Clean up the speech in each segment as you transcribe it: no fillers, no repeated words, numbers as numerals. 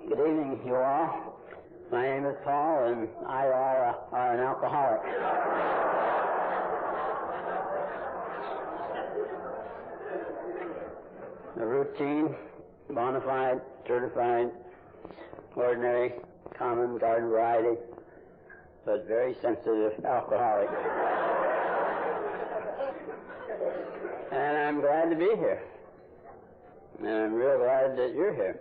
Good evening, you all. My name is Paul, and I are an alcoholic. A routine, bona fide, certified, ordinary, common, garden variety, but very sensitive alcoholic. And I'm glad to be here. And I'm real glad that you're here.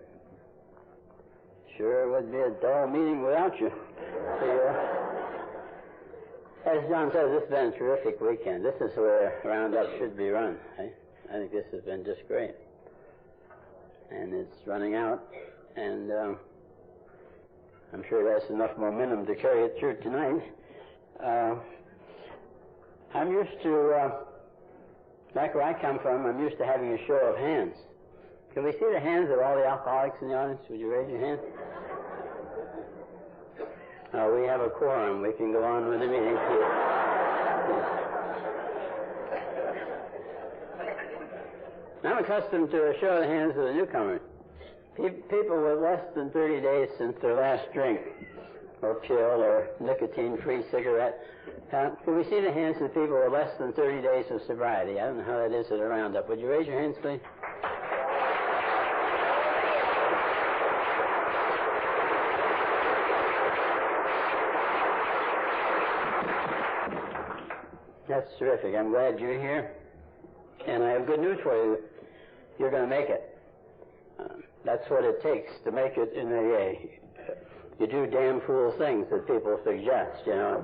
Sure would be a dull meeting without you. As John says, this has been a terrific weekend. This is where Roundup should be run. I think this has been just great. And it's running out, and I'm sure that's enough momentum to carry it through tonight. I'm used to, back where I come from, I'm used to having a show of hands. Can we see the hands of all the alcoholics in the audience? Would you raise your hand? We have a quorum. We can go on with the meeting. I'm accustomed to a show of the hands of the newcomers. People with less than 30 days since their last drink, or pill, or nicotine-free cigarette. Can we see the hands of people with less than 30 days of sobriety? I don't know how that is at a roundup. Would you raise your hands, please? That's terrific. I'm glad you're here. And I have good news for you. You're going to make it. That's what it takes to make it in AA. You do damn fool things that people suggest, you know.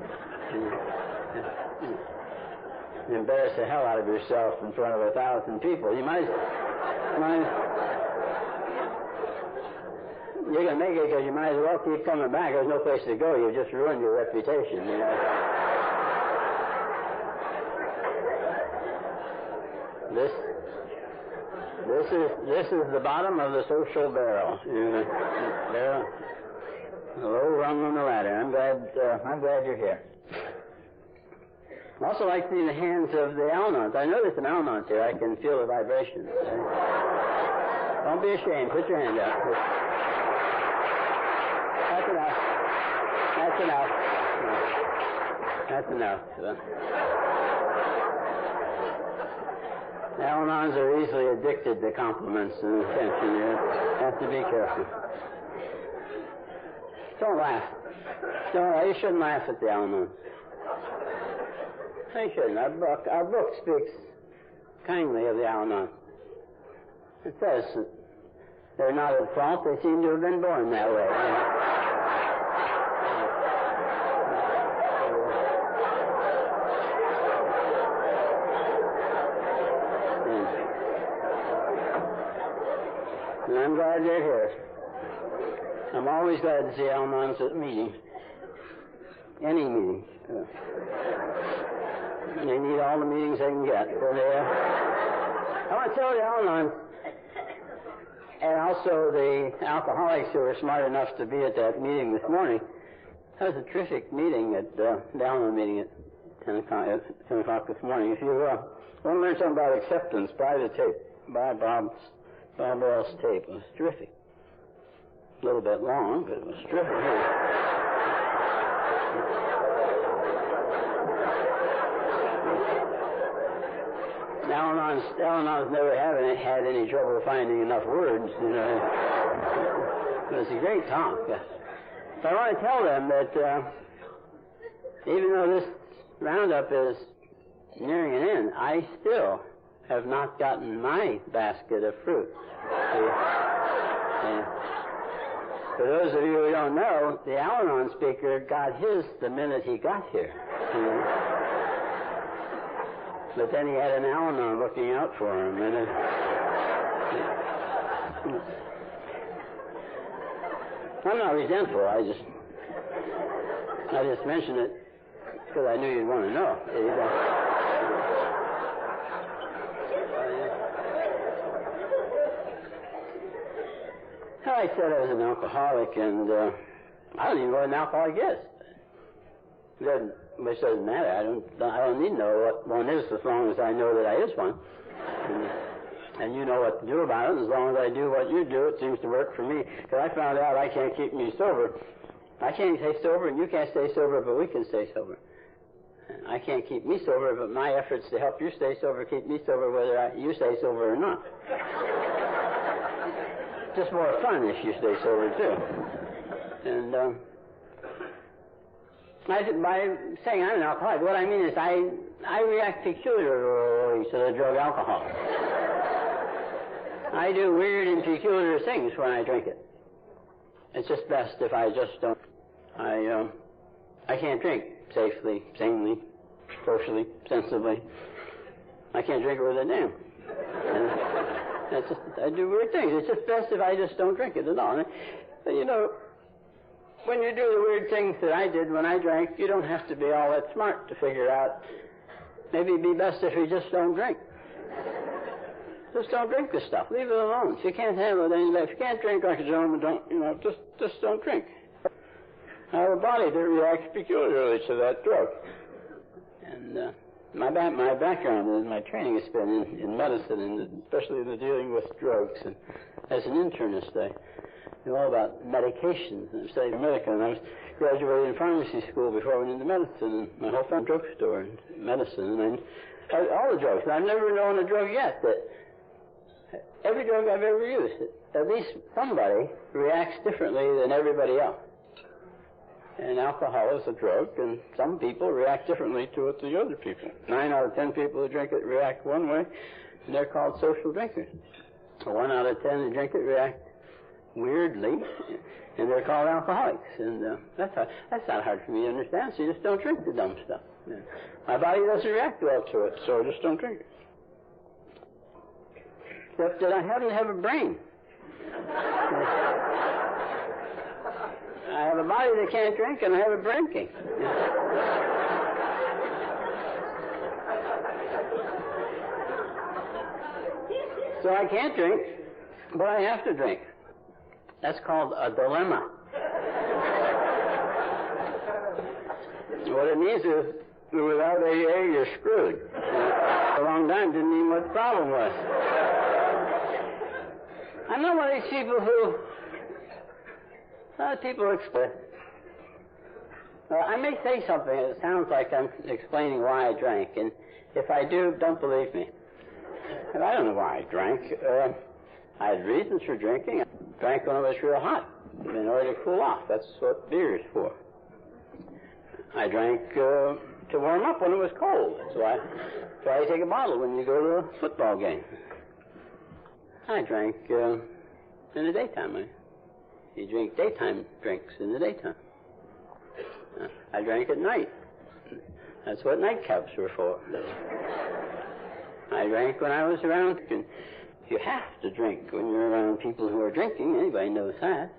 You embarrass the hell out of yourself in front of 1,000 people. You're going to make it because you might as well keep coming back. There's no place to go. You've just ruined your reputation, you know. This is the bottom of the social barrel. Barrel, a low rung on the ladder. I'm glad you're here. I also like to see the hands of the Al-Anons. I know there's some Al-Anons here. I can feel the vibrations. Don't be ashamed. Put your hand up. That's enough. That's enough. That's enough. Al-Anons are easily addicted to compliments and attention. You have to be careful. Don't laugh. You shouldn't laugh at the Al-Anons. You shouldn't. Our book speaks kindly of the Al-Anons. It says that they're not at fault. They seem to have been born that way. You know? And I'm glad they're here. I'm always glad to see Al-Anons at meetings. Any meeting. They need all the meetings they can get. So I want to tell the Al-Anons, and also the alcoholics who were smart enough to be at that meeting this morning. That was a terrific meeting at the Al-Anon meeting at 10 o'clock this morning. If you want to learn something about acceptance, buy the tape. Buy Bob Bell's tape. It was terrific. A little bit long, but it was terrific. Al-Anons never had any trouble finding enough words, you know. It was a great talk. But I want to tell them that even though this roundup is nearing an end, I still have not gotten my basket of fruit. For those of you who don't know, the Al-Anon speaker got his the minute he got here. But then he had an Al-Anon looking out for him. And I'm not resentful. I just mentioned it because I knew you'd want to know. I said I was an alcoholic, and I don't even know what an alcoholic is. Which doesn't matter. I don't need to know what one is as long as I know that I is one. And you know what to do about it. As long as I do what you do, it seems to work for me. Because I found out I can't keep me sober. I can't stay sober, and you can't stay sober, but we can stay sober. And I can't keep me sober, but my efforts to help you stay sober keep me sober whether you stay sober or not. Just more fun if you stay sober, too. And by saying I'm an alcoholic, what I mean is I react peculiarly to the drug alcohol. I do weird and peculiar things when I drink it. It's just best if I just don't. I can't drink safely, sanely, socially, sensibly. I can't drink with a dam. That's just, I do weird things. It's just best if I just don't drink it at all. But, you know, when you do the weird things that I did when I drank, you don't have to be all that smart to figure out. Maybe it'd be best if you just don't drink. Just don't drink this stuff. Leave it alone. If you can't handle it, then if you can't drink like a gentleman, just don't drink. I have a body that reacts peculiarly to that drug. And my background and my training has been in medicine, and especially in the dealing with drugs. And as an internist, I know all about medications. And I studied medicine, and I was graduated in pharmacy school before I went into medicine, and my whole family drugstore and medicine, and all the drugs. And I've never known a drug yet that every drug I've ever used, at least somebody reacts differently than everybody else. And alcohol is a drug, and some people react differently to it than the other people. 9 out of 10 people who drink it react one way, and they're called social drinkers. 1 out of 10 who drink it react weirdly, and they're called alcoholics. And that's not hard for me to understand, so you just don't drink the dumb stuff. My body doesn't react well to it, so I just don't drink it. Except that I happen to have a brain. I have a body that can't drink, and I have a brain king. So I can't drink, but I have to drink. That's called a dilemma. What it means is, without AA, you're screwed. For a long time, didn't mean what the problem was. I'm not one of these people who... A lot of people explain. I may say something that sounds like I'm explaining why I drank, and if I do, don't believe me. And I don't know why I drank. I had reasons for drinking. I drank when it was real hot in order to cool off. That's what beer is for. I drank to warm up when it was cold. That's why you take a bottle when you go to a football game. I drank in the daytime. You drink daytime drinks in the daytime. I drank at night. That's what nightcaps were for. I drank when I was around. You have to drink when you're around people who are drinking. Anybody knows that.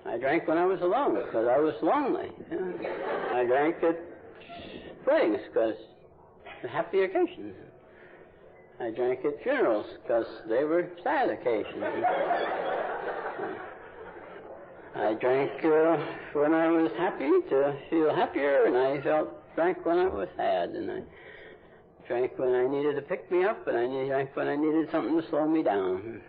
I drank when I was alone because I was lonely. I drank at weddings because happy occasions. I drank at funerals because they were sad occasions. I drank when I was happy to feel happier, and I drank when I was sad, and I drank when I needed to pick me up, and I drank when I needed something to slow me down.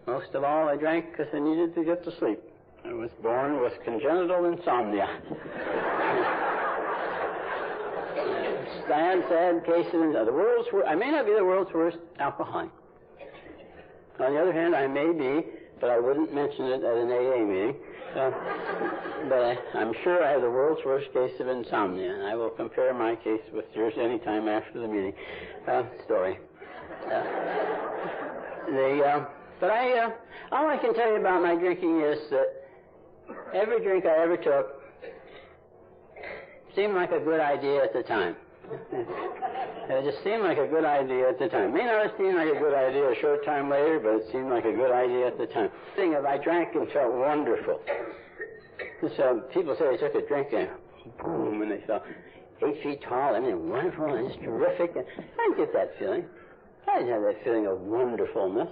Most of all, I drank because I needed to get to sleep. I was born with congenital insomnia. Sad case of the world's worst. I may not be the world's worst alcoholic. On the other hand, I may be, but I wouldn't mention it at an AA meeting. But I'm sure I have the world's worst case of insomnia, and I will compare my case with yours anytime after the meeting. Story. All I can tell you about my drinking is that every drink I ever took seemed like a good idea at the time. It just seemed like a good idea at the time. It may not have seemed like a good idea a short time later, but it seemed like a good idea at the time. I drank and felt wonderful. So people say they took a drink and boom, and they felt 8 feet tall. I mean, wonderful, and it's terrific. And I didn't get that feeling. I didn't have that feeling of wonderfulness.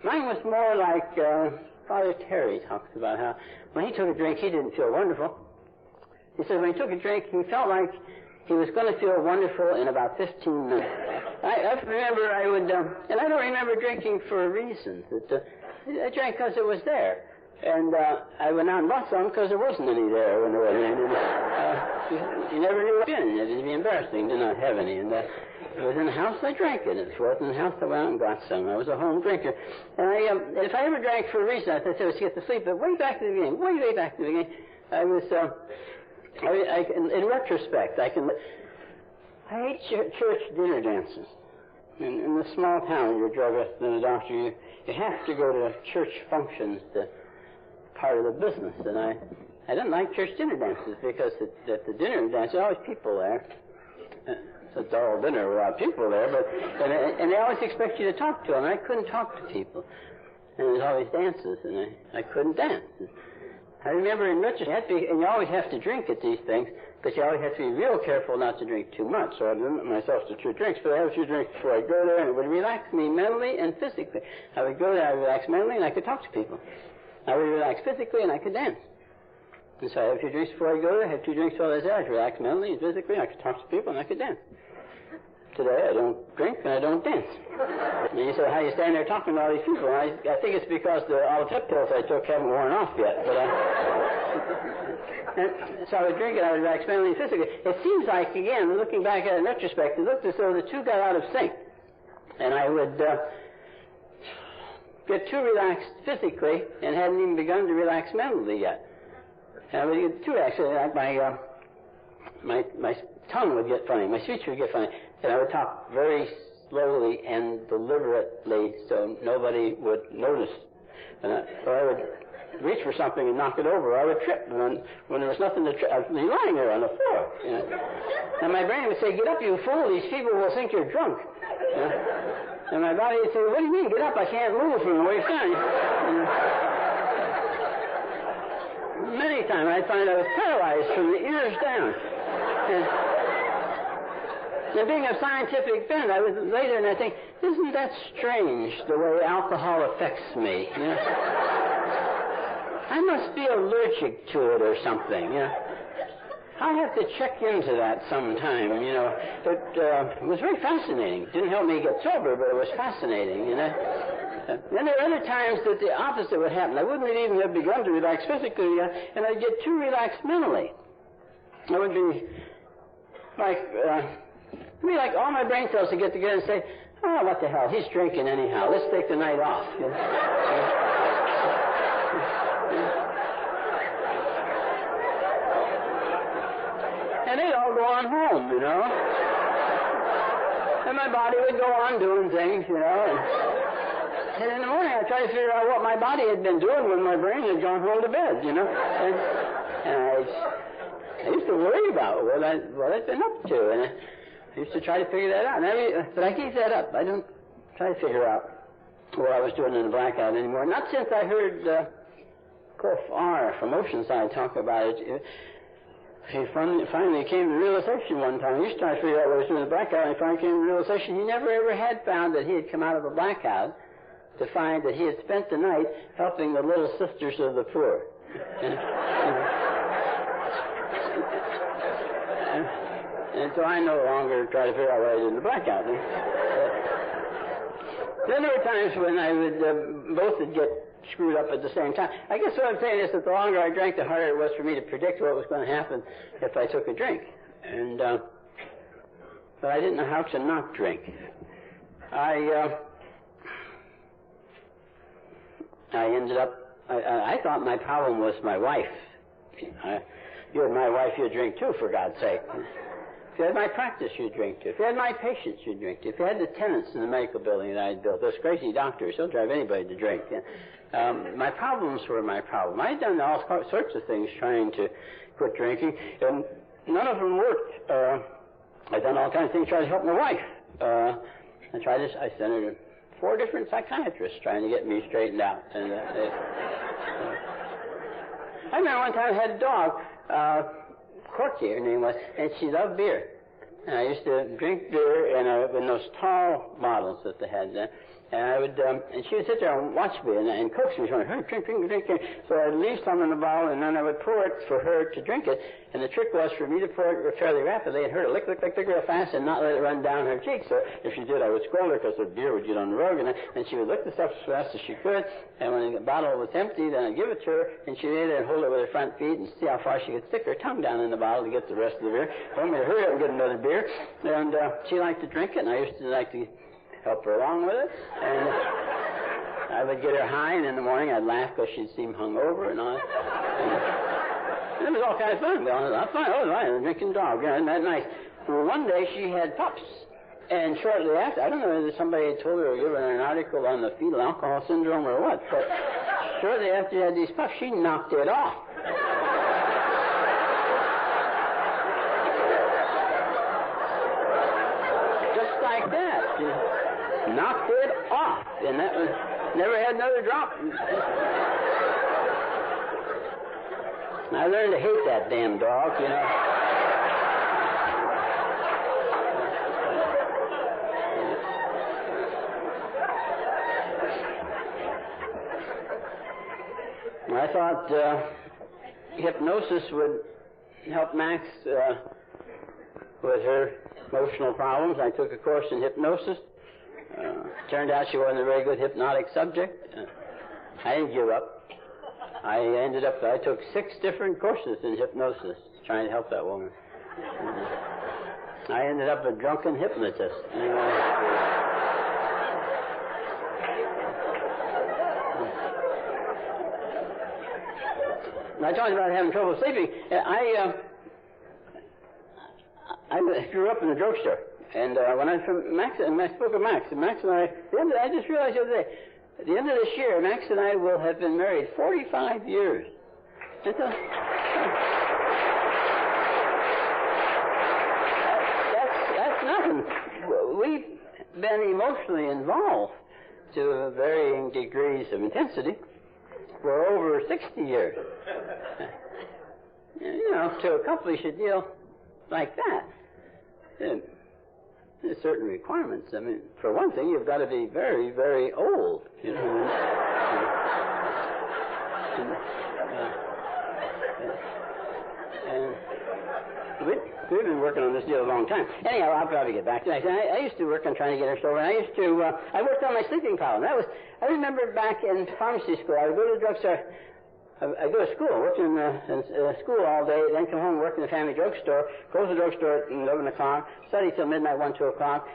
Mine was more like Father Terry talks about how when he took a drink, he didn't feel wonderful. He said when he took a drink, he felt like he was going to feel wonderful in about 15 minutes. I remember I would, and I don't remember drinking for a reason. I drank because it was there. And I went out and bought some because there wasn't any there when there wasn't any. You never knew what in it. It'd be embarrassing to not have any. And it was in the house, I drank it. If it wasn't in the house, I went out and got some. I was a home drinker. And if I ever drank for a reason, I thought it was to get to sleep. But way back to the beginning, way back to the beginning, I was, in retrospect, I hate church dinner dances. In the small town, you're a druggist and a doctor, you have to go to church functions to part of the business. And I didn't like church dinner dances because at the dinner dance, there are always people there. It's a dull dinner without people there, and they always expect you to talk to them. I couldn't talk to people. And there's always dances, and I couldn't dance. I remember in retrospect, and you always have to drink at these things, but you always have to be real careful not to drink too much. So I limit myself to 2 drinks, but I have a few drinks before I go there, and it would relax me mentally and physically. I would go there, I would relax mentally, and I could talk to people. I would relax physically, and I could dance. And so I have a few drinks before I go there, I have 2 drinks while I was there, I could relax mentally and physically, I could talk to people, and I could dance. Today, I don't drink and I don't dance. And you say, how you stand there talking to all these people? I think it's because all the pep pills I took haven't worn off yet. But and so I would drink it, I would relax mentally and physically. It seems like, again, looking back at it in retrospect, it looked as though the 2 got out of sync. And I would get too relaxed physically and hadn't even begun to relax mentally yet. And I would get too relaxed. My tongue would get funny, my speech would get funny. And I would talk very slowly and deliberately so nobody would notice. And so I would reach for something and knock it over. I would trip. And when there was nothing to trip, I'd be lying there on the floor. You know? And my brain would say, get up, you fool. These people will think you're drunk. You know? And my body would say, what do you mean? Get up. I can't move from the waist down. Many times I'd find I was paralyzed from the ears down. And being a scientific bent, I was later and I think, isn't that strange, the way alcohol affects me? You know? I must be allergic to it or something, you know. I have to check into that sometime, you know. It was very fascinating. Didn't help me get sober, but it was fascinating, you know. Then there were other times that the opposite would happen. I wouldn't even have begun to relax physically yet, and I'd get too relaxed mentally. I would be like all my brain cells would get together and say, oh, what the hell, he's drinking anyhow. Let's take the night off. You know? And they'd all go on home, you know. And my body would go on doing things, you know. And in the morning I'd try to figure out what my body had been doing when my brain had gone home to bed, you know. And I used to worry about what I'd been up to. And I used to try to figure that out. But I gave that up. I don't try to figure out what I was doing in the blackout anymore. Not since I heard Cliff R. from Oceanside talk about it. He finally came to the realization one time. He used to try to figure out what he was doing in the blackout, and he finally came to the realization he never ever had found that he had come out of a blackout to find that he had spent the night helping the little sisters of the poor. And so I no longer try to figure out what I did in the blackout. Then there were times when I would, both would get screwed up at the same time. I guess what I'm saying is that the longer I drank, the harder it was for me to predict what was going to happen if I took a drink. And, but I didn't know how to not drink. I ended up, I thought my problem was my wife. You had my wife, you'd drink too, for God's sake. If you had my practice, you'd drink too. If you had my patients, you'd drink too. If you had the tenants in the medical building that I'd built, those crazy doctors, they'll drive anybody to drink. My problems were my problem. I'd done all sorts of things trying to quit drinking, and none of them worked. I'd done all kinds of things trying to help my wife. I sent her to 4 different psychiatrists trying to get me straightened out. And I remember one time I had a dog, Corky, her name was, and she loved beer. And I used to drink beer in those tall bottles that they had there. And I would, and she would sit there and watch me and coax me, saying, hey, drink. So I'd leave some in the bottle, and then I would pour it for her to drink it. And the trick was for me to pour it fairly rapidly and her to lick real fast and not let it run down her cheek. So if she did, I would scold her because the beer would get on the rug, and she would lick the stuff as fast as she could. And when the bottle was empty, then I'd give it to her, and she'd lay there and hold it with her front feet and see how far she could stick her tongue down in the bottle to get the rest of the beer. Told me to hurry up and get another beer. And she liked to drink it, and I used to like to help her along with it. And I would get her high, and in the morning I'd laugh because she'd seem hungover and all that. And it was all kind of fun. I was drinking dog. Isn't that nice? Well, one day she had pups. And shortly after, I don't know whether somebody had told her or given her an article on the fetal alcohol syndrome or what, but shortly after she had these pups, she knocked it off. Just like that. She knocked it off. And that was, never had another drop. I learned to hate that damn dog, you know. I thought hypnosis would help Max with her emotional problems. I took a course in hypnosis. Turned out she wasn't a very good hypnotic subject. I didn't give up. I took 6 different courses in hypnosis trying to help that woman. I ended up a drunken hypnotist. I talked about having trouble sleeping. I grew up in the drugstore, and when I was from Max, and I spoke with Max, and Max and I just realized the other day, at the end of this year, Max and I will have been married 45 years. That's nothing. We've been emotionally involved to varying degrees of intensity for over 60 years. You know, to accomplish a deal like that, there's certain requirements. I mean, for one thing, you've got to be very, very old. You know. And we've been working on this deal a long time. Anyhow, I'll probably get back to it. I used to work on trying to get her sober. I worked on my sleeping problem. I remember back in pharmacy school, I would go to the drugstore. I go to school, work in school all day, then come home, work in the family drugstore, close the drugstore at 11 o'clock, study till midnight, 1, 2 o'clock,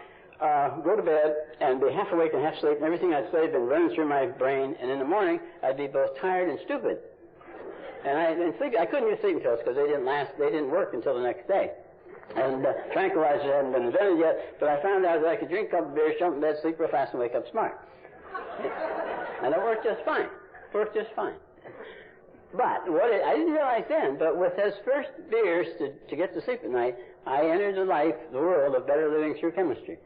go to bed, and be half awake and half asleep, and everything I'd studied had been running through my brain, and in the morning, I'd be both tired and stupid. And I couldn't use sleeping pills because they didn't work until the next day. And tranquilizers hadn't been invented yet, but I found out that I could drink a couple of beers, jump in bed, sleep real fast, and wake up smart. And it worked just fine. But I didn't realize then, but with those first beers to get to sleep at night, I entered the world of better living through chemistry.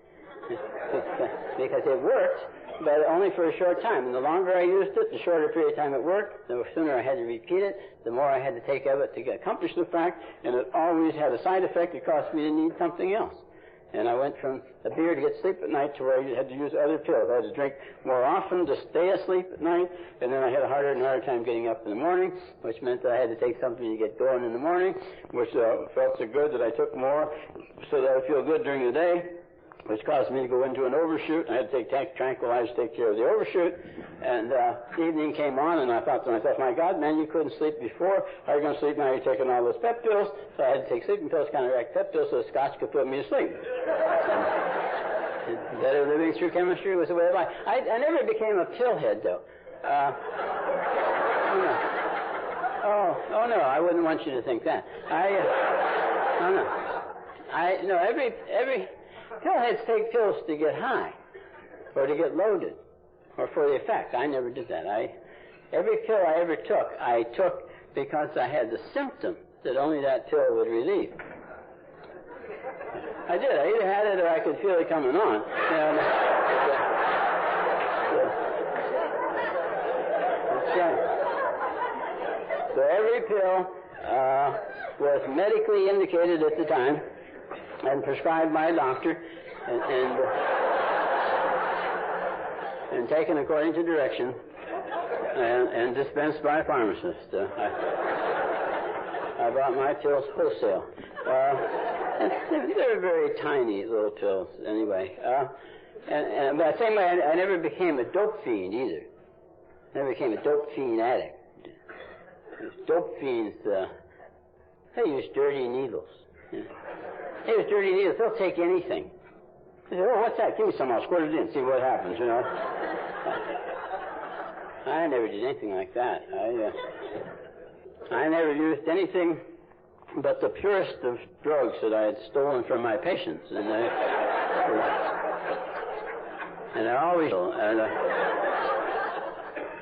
Because it worked, but only for a short time. And the longer I used it, the shorter period of time it worked, the sooner I had to repeat it, the more I had to take of it to accomplish the fact, and it always had a side effect. It caused me to need something else. And I went from a beer to get sleep at night to where I had to use other pills. I had to drink more often to stay asleep at night, and then I had a harder and harder time getting up in the morning, which meant that I had to take something to get going in the morning, which felt so good that I took more so that I would feel good during the day, which caused me to go into an overshoot. I had to take tranquilizers to take care of the overshoot. And evening came on, and I thought to myself, my God, man, you couldn't sleep before. How are you going to sleep now? You're taking all those pep pills. So I had to take sleeping pills, counteract pep pills, so the scotch could put me to sleep. Better living through chemistry was the way of life. I never became a pillhead, though. Oh, no, I wouldn't want you to think that. Every pillheads take pills to get high, or to get loaded, or for the effect. I never did that. Every pill I ever took, I took because I had the symptom that only that pill would relieve. I did. I either had it or I could feel it coming on. So every pill was medically indicated at the time and prescribed by a doctor, taken according to direction and dispensed by a pharmacist. I bought my pills wholesale. They're very tiny little pills, anyway. And but same way, I never became a dope fiend either. Never became a dope fiend addict. Dope fiends, they use dirty needles. They use dirty needles. They'll take anything. They say, "Oh, what's that? Give me some. I'll squirt it in. See what happens." You know. I never did anything like that. I never used anything but the purest of drugs that I had stolen from my patients, and I always.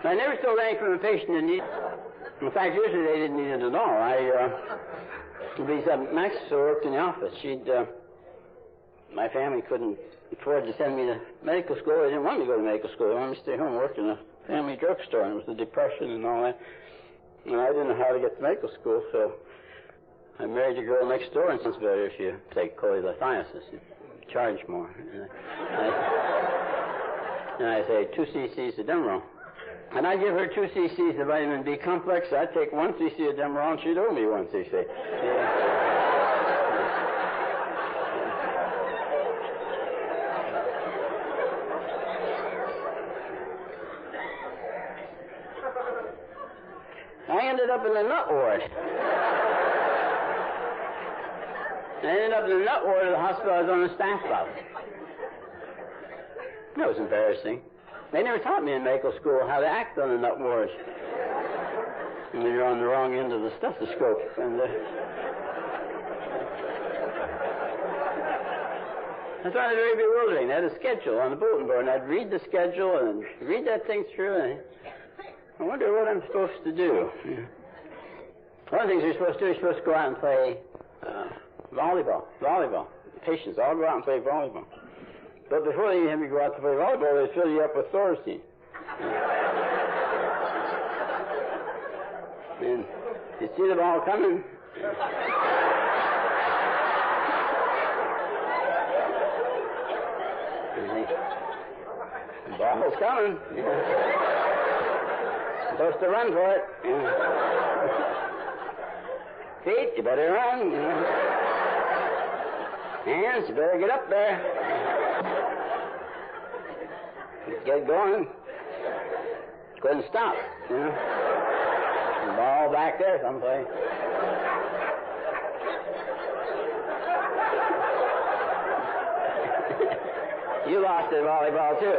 I never stole anything from a patient in need. In fact, usually they didn't need it at all. Max worked in the office. My family couldn't afford to send me to medical school. They didn't want me to go to medical school. They wanted me to stay home and work in a family drugstore, and it was the Depression and all that. And I didn't know how to get to medical school, so I married a girl next door, and it's better if you take cholelithiasis. You charge more. And I say 2 cc's of Demerol. And I give her 2 cc's of vitamin B complex. I'd take 1 cc of Demerol, and she'd owe me 1 cc. I ended up in the nut ward. I ended up in the nut ward of the hospital I was on the staff of. That was embarrassing. They never taught me in medical school how to act on the nut ward. And when you're on the wrong end of the stethoscope. And I found it very bewildering. They had a schedule on the bulletin board, and I'd read the schedule and read that thing through, and I wonder what I'm supposed to do. One of the things you're supposed to do, you're supposed to go out and play volleyball. The patients all go out and play volleyball. But before they have you go out to play volleyball, they fill you up with Thorazine. And you see the ball coming. The ball's coming. Supposed to run for it. Feet, you better run. Hands, you better get up there. Get going. Couldn't stop, you know. The ball back there someplace. You lost at volleyball too.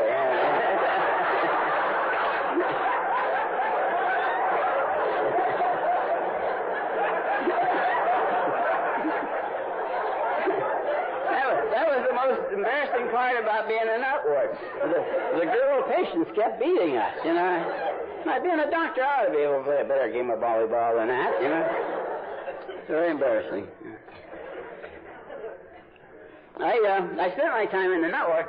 That was the most embarrassing part about being in that ward. The girl patients kept beating us, you know. Being a doctor, I ought to be able to play a better game of volleyball than that, you know. It's very embarrassing. I spent my time in the network.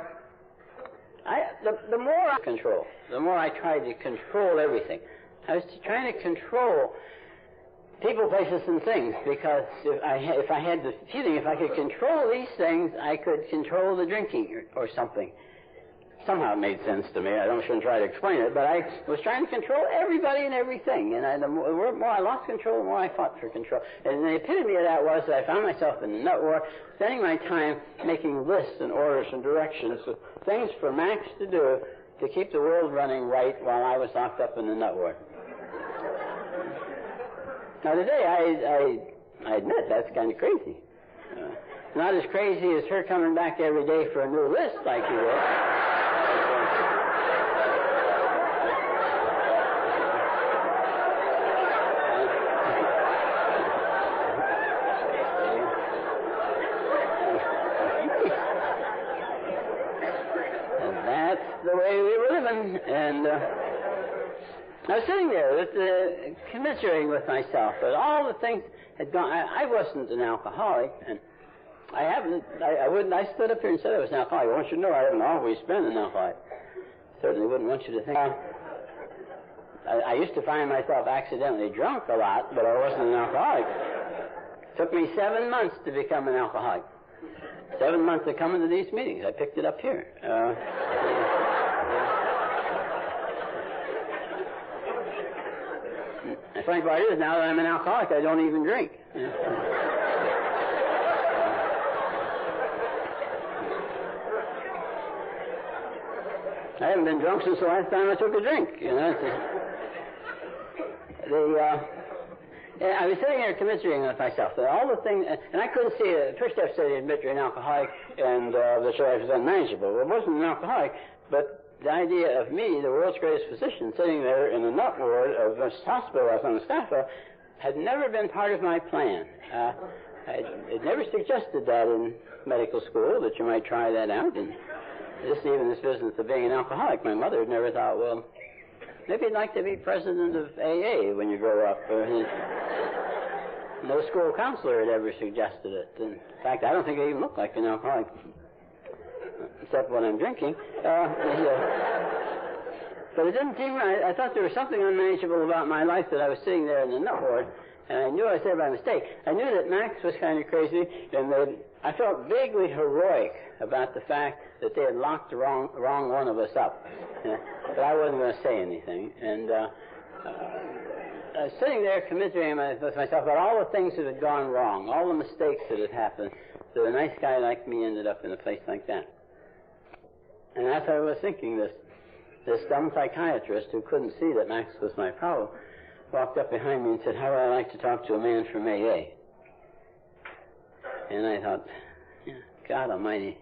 The more I control, the more I tried to control everything. I was trying to control people, places, and things, because if I had the feeling if I could control these things, I could control the drinking or something. Somehow it made sense to me. I shouldn't try to explain it, but I was trying to control everybody and everything. And the more I lost control, the more I fought for control. And the epitome of that was that I found myself in the nut war, spending my time making lists and orders and directions of things for Max to do to keep the world running right while I was locked up in the nut war. Now today, I admit that's kind of crazy. Not as crazy as her coming back every day for a new list like you did. The way we were living, and I was sitting there commiserating with myself that all the things had gone. I wasn't an alcoholic, and I stood up here and said I was an alcoholic. I want you to know I haven't always been an alcoholic. Certainly wouldn't want you to think. I used to find myself accidentally drunk a lot, but I wasn't an alcoholic. It took me 7 months to become an alcoholic. 7 months of coming to these meetings. I picked it up here. funny part is, now that I'm an alcoholic, I don't even drink. I haven't been drunk since the last time I took a drink. I was sitting there commiserating with myself that all the things, and I couldn't see it. First step said admit you're an alcoholic, and that your life is unmanageable. Well, I wasn't an alcoholic, but the idea of me, the world's greatest physician, sitting there in the nut ward of this hospital I was on the staff of, had never been part of my plan. It never suggested that in medical school, that you might try that out. And even this business of being an alcoholic, my mother had never thought, well, maybe you'd like to be president of AA when you grow up. No school counselor had ever suggested it. In fact, I don't think I even look like an alcoholic, except when I'm drinking. But it didn't seem right. I thought there was something unmanageable about my life that I was sitting there in the nut ward, and I knew I said by mistake. I knew that Max was kind of crazy, and that I felt vaguely heroic about the fact that they had locked the wrong one of us up. But I wasn't going to say anything. And I was sitting there commiserating with myself about all the things that had gone wrong, all the mistakes that had happened, that a nice guy like me ended up in a place like that. And as I was thinking, this dumb psychiatrist who couldn't see that Max was my problem walked up behind me and said, how would I like to talk to a man from AA? And I thought, God almighty,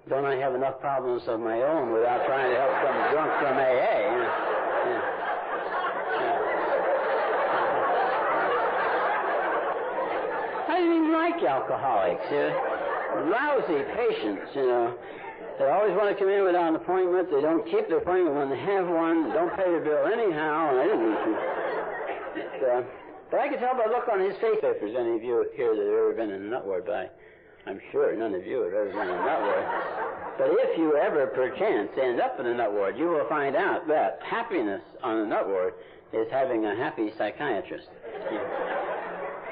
don't I have enough problems of my own without trying to help some drunk from AA? I didn't even like alcoholics. Lousy patients, They always want to come in without an appointment. They don't keep their appointment when they have one. They don't pay their bill anyhow. But I could tell by the look on his face if there's any of you here that have ever been in a nut ward, but I'm sure none of you have ever been in a nut ward. But if you ever, perchance, end up in a nut ward, you will find out that happiness on a nut ward is having a happy psychiatrist.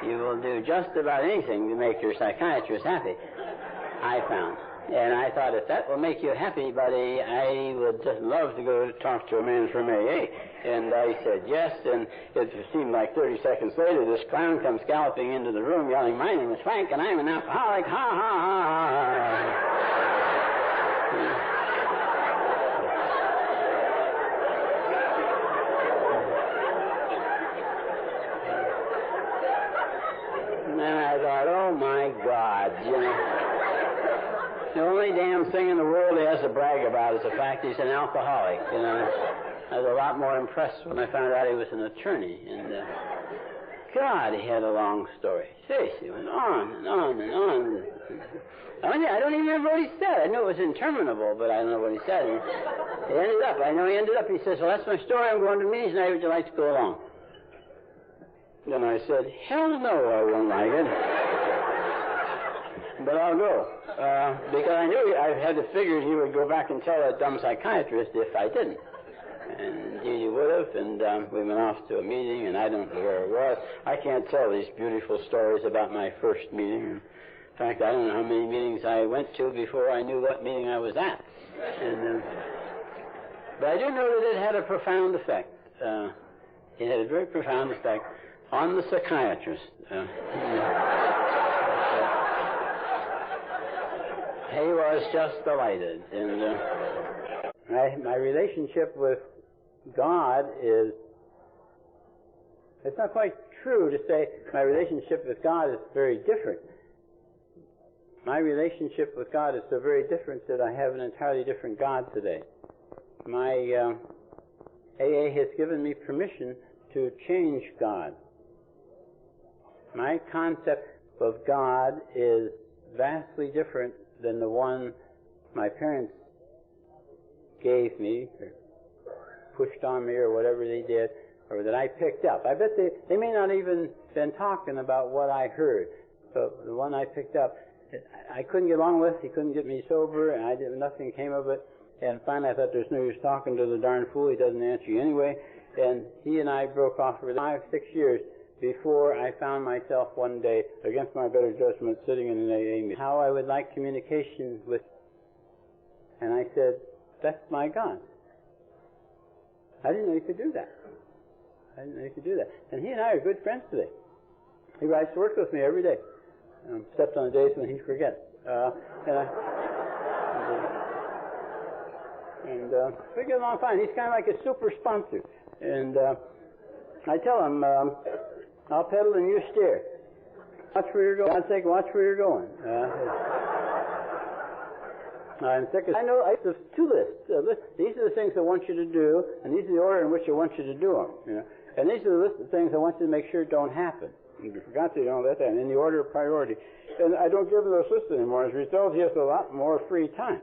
You will do just about anything to make your psychiatrist happy, I found. And I thought, if that will make you happy, buddy, I would just love to go talk to a man from AA. And I said yes, and it seemed like 30 seconds later, this clown comes galloping into the room yelling, my name is Frank, and I'm an alcoholic, ha, ha, ha, ha. And I thought, oh, my God, The only damn thing in the world he has to brag about is the fact he's an alcoholic. I was a lot more impressed when I found out he was an attorney. And, God, he had a long story. Seriously, it went on and on and on. I don't even remember what he said. I knew it was interminable, but I don't know what he said. And he ended up, he says, well, that's my story. I'm going to meetings tonight. Would you like to go along? Then I said, hell no, I won't like it. But I'll go. Because I knew I had to figure he would go back and tell that dumb psychiatrist if I didn't. And indeed he would have, and we went off to a meeting, and I don't know where it was. I can't tell these beautiful stories about my first meeting. In fact, I don't know how many meetings I went to before I knew what meeting I was at. But I do know that it had a profound effect. It had a very profound effect on the psychiatrist. He was just delighted. And my relationship with God is, it's not quite true to say my relationship with God is very different. My relationship with God is so very different that I have an entirely different God today. My AA has given me permission to change God. My concept of God is vastly different than the one my parents gave me, or pushed on me, or whatever they did, or that I picked up. I bet they may not even been talking about what I heard. But the one I picked up, I couldn't get along with. He couldn't get me sober, and nothing came of it. And finally I thought there's no use talking to the darn fool. He doesn't answer you anyway. And he and I broke off for 5-6 years before I found myself one day, against my better judgment, sitting in an AA meeting. How I would like communication with, and I said, that's my God. I didn't know you could do that. I didn't know you could do that. And he and I are good friends today. He rides to work with me every day, except on the days when he forgets. And we get along fine. He's kind of like a super sponsor. And I tell him, I'll pedal and you steer. Watch where you're going. God's sake, watch where you're going. I'm sick of, I know I have two lists. These are the things I want you to do, and these are the order in which I want you to do them. You know? And these are the list of things I want you to make sure don't happen. If you forgot to, let that in the order of priority. And I don't give him those lists anymore. As a result, he has a lot more free time.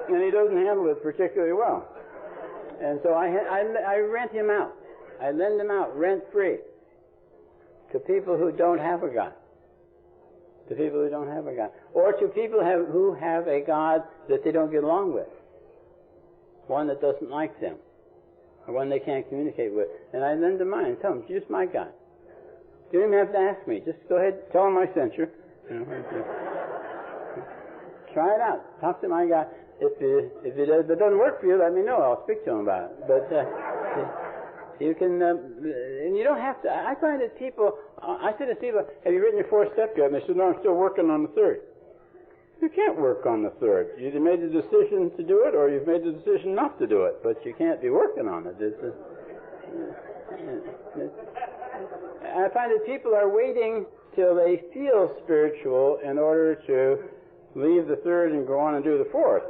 And he doesn't handle it particularly well. And so I rent him out. I lend him out rent-free to people who don't have a God. To people who don't have a God. Or to people who have a God that they don't get along with. One that doesn't like them. Or one they can't communicate with. And I lend them mine and tell them, use my God. You don't even have to ask me. Just go ahead, tell them I sent you. Try it out. Talk to my God. If it doesn't work for you, let me know. I'll speak to him about it. But you can, and you don't have to. I find that people, I say to people, have you written your fourth step yet? And they said, no, I'm still working on the third. You can't work on the third. You either made the decision to do it or you've made the decision not to do it. But you can't be working on it. I find that people are waiting till they feel spiritual in order to leave the third and go on and do the fourth.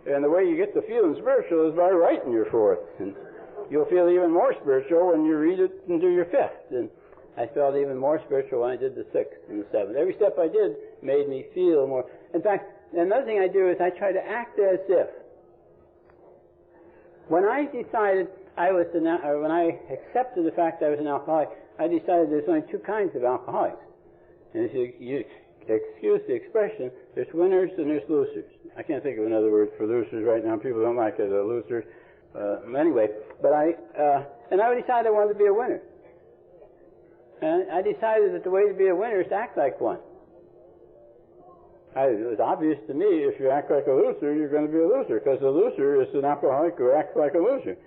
And the way you get to feeling spiritual is by writing your fourth. And you'll feel even more spiritual when you read it and do your fifth. And I felt even more spiritual when I did the sixth and the seventh. Every step I did made me feel more. In fact, another thing I do is I try to act as if. When I decided when I accepted the fact I was an alcoholic, I decided there's only two kinds of alcoholics. And if you excuse the expression, there's winners and there's losers. I can't think of another word for losers right now. People don't like it, losers. Anyway, but I decided I wanted to be a winner. And I decided that the way to be a winner is to act like one. It was obvious to me, if you act like a loser, you're going to be a loser, because a loser is an alcoholic who acts like a loser.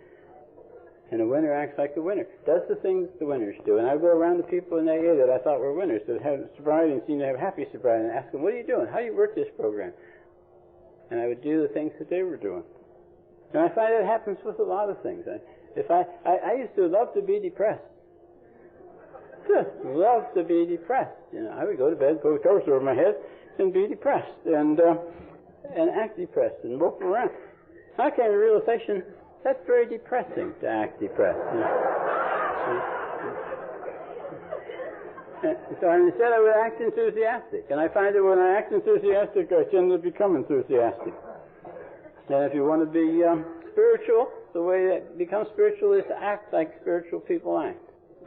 And a winner acts like a winner. Does the things the winners do. And I go around to people in AA that I thought were winners, that had sobriety and seemed to have happy sobriety, and ask them, what are you doing? How do you work this program? And I would do the things that they were doing. And I find that happens with a lot of things. I used to love to be depressed. Just love to be depressed. I would go to bed, put covers over my head, and be depressed, and act depressed, and mope around. I came to the realization that's very depressing to act depressed. So instead I would act enthusiastic. And I find that when I act enthusiastic, I tend to become enthusiastic. And if you want to be spiritual, the way that becomes spiritual is to act like spiritual people act.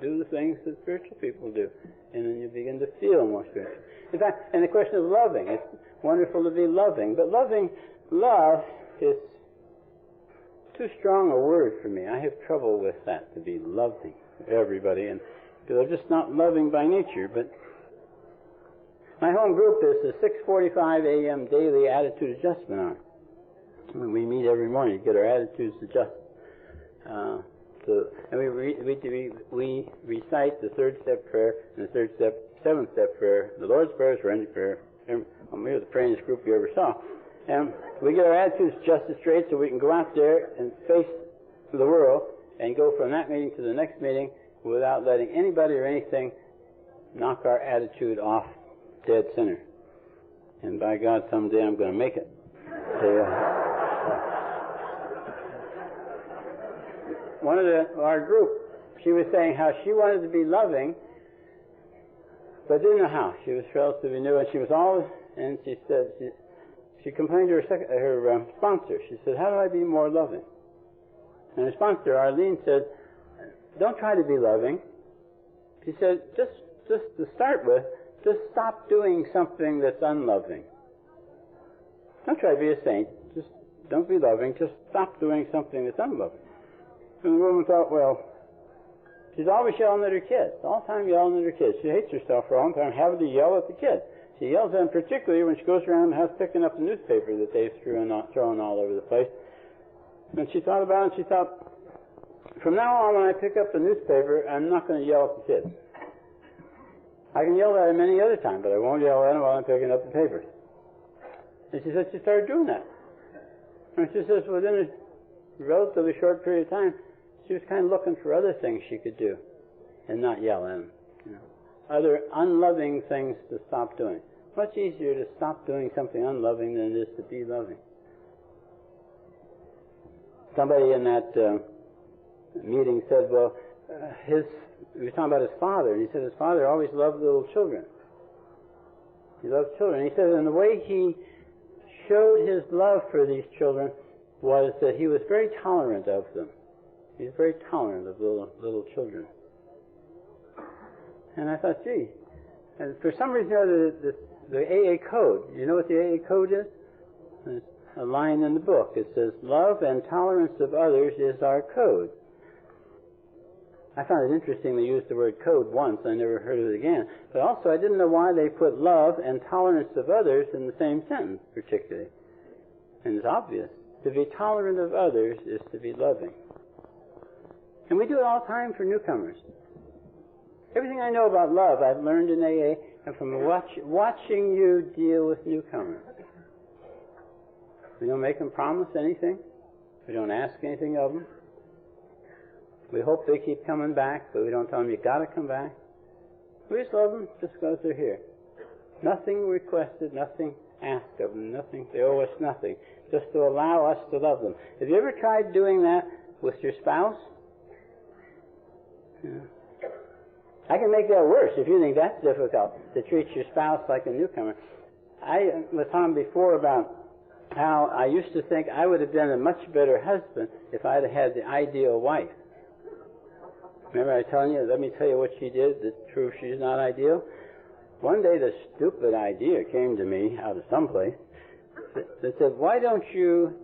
Do the things that spiritual people do. And then you begin to feel more spiritual. In fact, and the question of loving, it's wonderful to be loving. But love is too strong a word for me. I have trouble with that, to be loving everybody. And because I'm just not loving by nature. But my home group is the 6:45 a.m. daily attitude adjustment hour. When we meet every morning to get our attitudes adjusted. And we recite the third step prayer and the seventh step prayer, the Lord's Prayer, surrender prayer. We're the prayingest group you ever saw. And we get our attitudes adjusted straight so we can go out there and face the world and go from that meeting to the next meeting without letting anybody or anything knock our attitude off dead center. And by God, someday I'm going to make it. One of our group, she was saying how she wanted to be loving, but didn't know how. She was relatively new, and she was always, and she said, she complained to her sponsor. She said, how do I be more loving? And her sponsor, Arlene, said, don't try to be loving. She said, just to start with, just stop doing something that's unloving. Don't try to be a saint. Just don't be loving. Just stop doing something that's unloving. And the woman thought, well, she's always yelling at her kids. All the time yelling at her kids. She hates herself for all the time having to yell at the kids. She yells at them particularly when she goes around the house picking up the newspaper that they've thrown all over the place. And she thought about it, and she thought, from now on, when I pick up a newspaper, I'm not going to yell at the kids. I can yell at them any other time, but I won't yell at them while I'm picking up the papers. And she said she started doing that. And she says within a relatively short period of time, she was kind of looking for other things she could do and not yell at them. You know, other unloving things to stop doing. Much easier to stop doing something unloving than it is to be loving. Somebody in that meeting said, well, we were talking about his father, and he said his father always loved little children. He loved children. He said, and the way he showed his love for these children was that he was very tolerant of them. He was very tolerant of little children. And I thought, gee, and for some reason or other, the AA code, you know what the AA code is? There's a line in the book. It says, love and tolerance of others is our code. I found it interesting they used the word code once. I never heard of it again. But also, I didn't know why they put love and tolerance of others in the same sentence, particularly. And it's obvious. To be tolerant of others is to be loving. And we do it all the time for newcomers. Everything I know about love I've learned in AA and from watching you deal with newcomers. We don't make them promise anything. We don't ask anything of them. We hope they keep coming back, but we don't tell them, you got to come back. We just love them just because they're here. Nothing requested, nothing asked of them, nothing. They owe us nothing. Just to allow us to love them. Have you ever tried doing that with your spouse? Yeah. I can make that worse if you think that's difficult, to treat your spouse like a newcomer. I was talking before about how I used to think I would have been a much better husband if I'd have had the ideal wife. Remember I telling you, let me tell you what she did to prove she's not ideal? One day the stupid idea came to me out of someplace that said, why don't you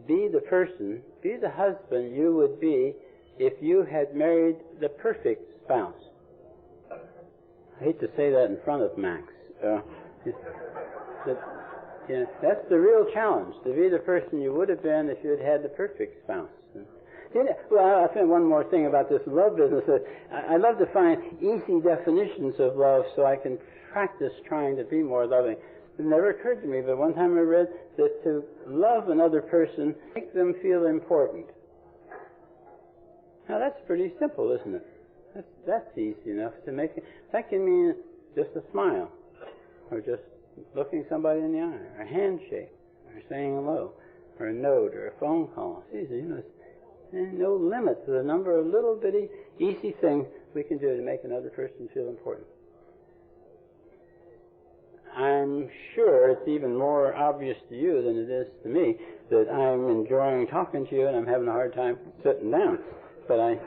be the person, be the husband you would be if you had married the perfect spouse? I hate to say that in front of Max. That's the real challenge, to be the person you would have been if you had had the perfect spouse. Well, I'll say one more thing about this love business. I love to find easy definitions of love so I can practice trying to be more loving. It never occurred to me, but one time I read that to love another person, make them feel important. Now that's pretty simple, isn't it? That's easy enough to make it. That can mean just a smile, or just looking somebody in the eye, or a handshake, or saying hello, or a note, or a phone call. It's easy, there's no limit to the number of little bitty easy things we can do to make another person feel important. I'm sure it's even more obvious to you than it is to me that I'm enjoying talking to you and I'm having a hard time sitting down. But I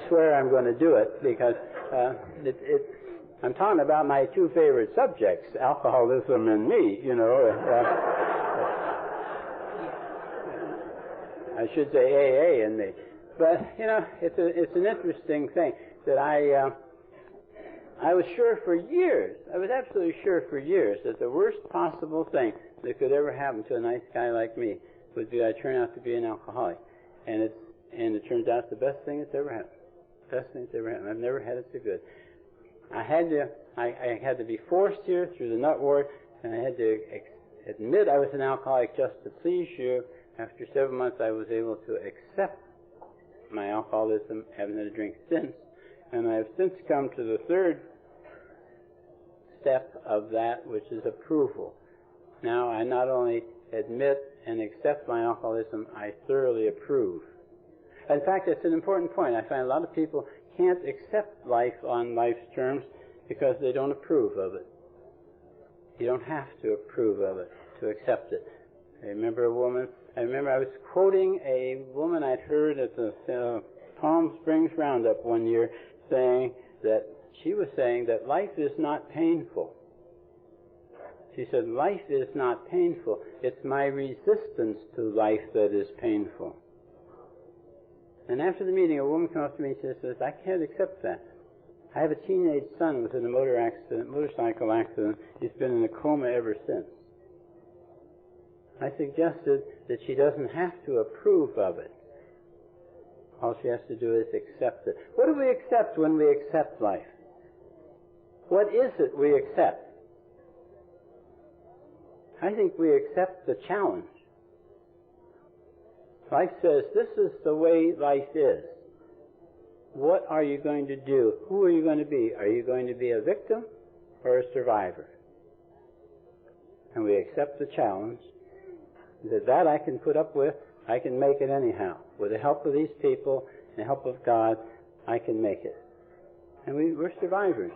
swear I'm going to do it because I'm talking about my two favorite subjects, alcoholism and me, you know. I should say AA and me. But, you know, it's an interesting thing that I was sure for years, I was absolutely sure for years that the worst possible thing that could ever happen to a nice guy like me would be I turn out to be an alcoholic. And it turns out the best thing that's ever happened. Best thing that's ever happened. I've never had it so good. I had to be forced here through the nut ward, and I had to admit I was an alcoholic just to please you. After 7 months, I was able to accept my alcoholism, haven't had a drink since, and I have since come to the third step of that, which is approval. Now, I not only admit and accept my alcoholism, I thoroughly approve. In fact, it's an important point. I find a lot of people can't accept life on life's terms because they don't approve of it. You don't have to approve of it to accept it. I remember I was quoting a woman I'd heard at the Palm Springs Roundup one year she was saying that life is not painful. She said, life is not painful. It's my resistance to life that is painful. And after the meeting, a woman came up to me and she says, I can't accept that. I have a teenage son who was in a motorcycle accident. He's been in a coma ever since. I suggested that she doesn't have to approve of it. All she has to do is accept it. What do we accept when we accept life? What is it we accept? I think we accept the challenge. Life says, this is the way life is. What are you going to do? Who are you going to be? Are you going to be a victim or a survivor? And we accept the challenge. That I can put up with. I can make it anyhow. With the help of these people and the help of God, I can make it. And we're survivors.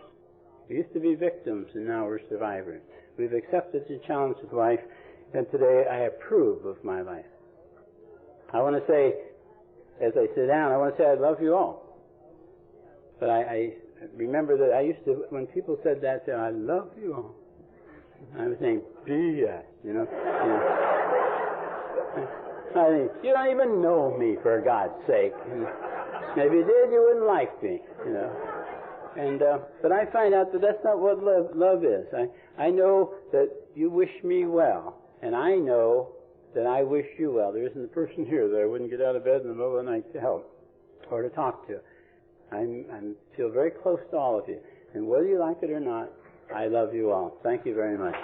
We used to be victims, and now we're survivors. We've accepted the challenge of life, and today I approve of my life. I want to say, as I sit down, I want to say I love you all. But I remember that I used to, when people said that, say, I love you all. I was saying, BS, you know. I think, you don't even know me, for God's sake. And if you did, you wouldn't like me, you know. And but I find out that that's not what love is. I know that you wish me well, and I know that I wish you well. There isn't a person here that I wouldn't get out of bed in the middle of the night to help or to talk to. I feel very close to all of you. And whether you like it or not, I love you all. Thank you very much.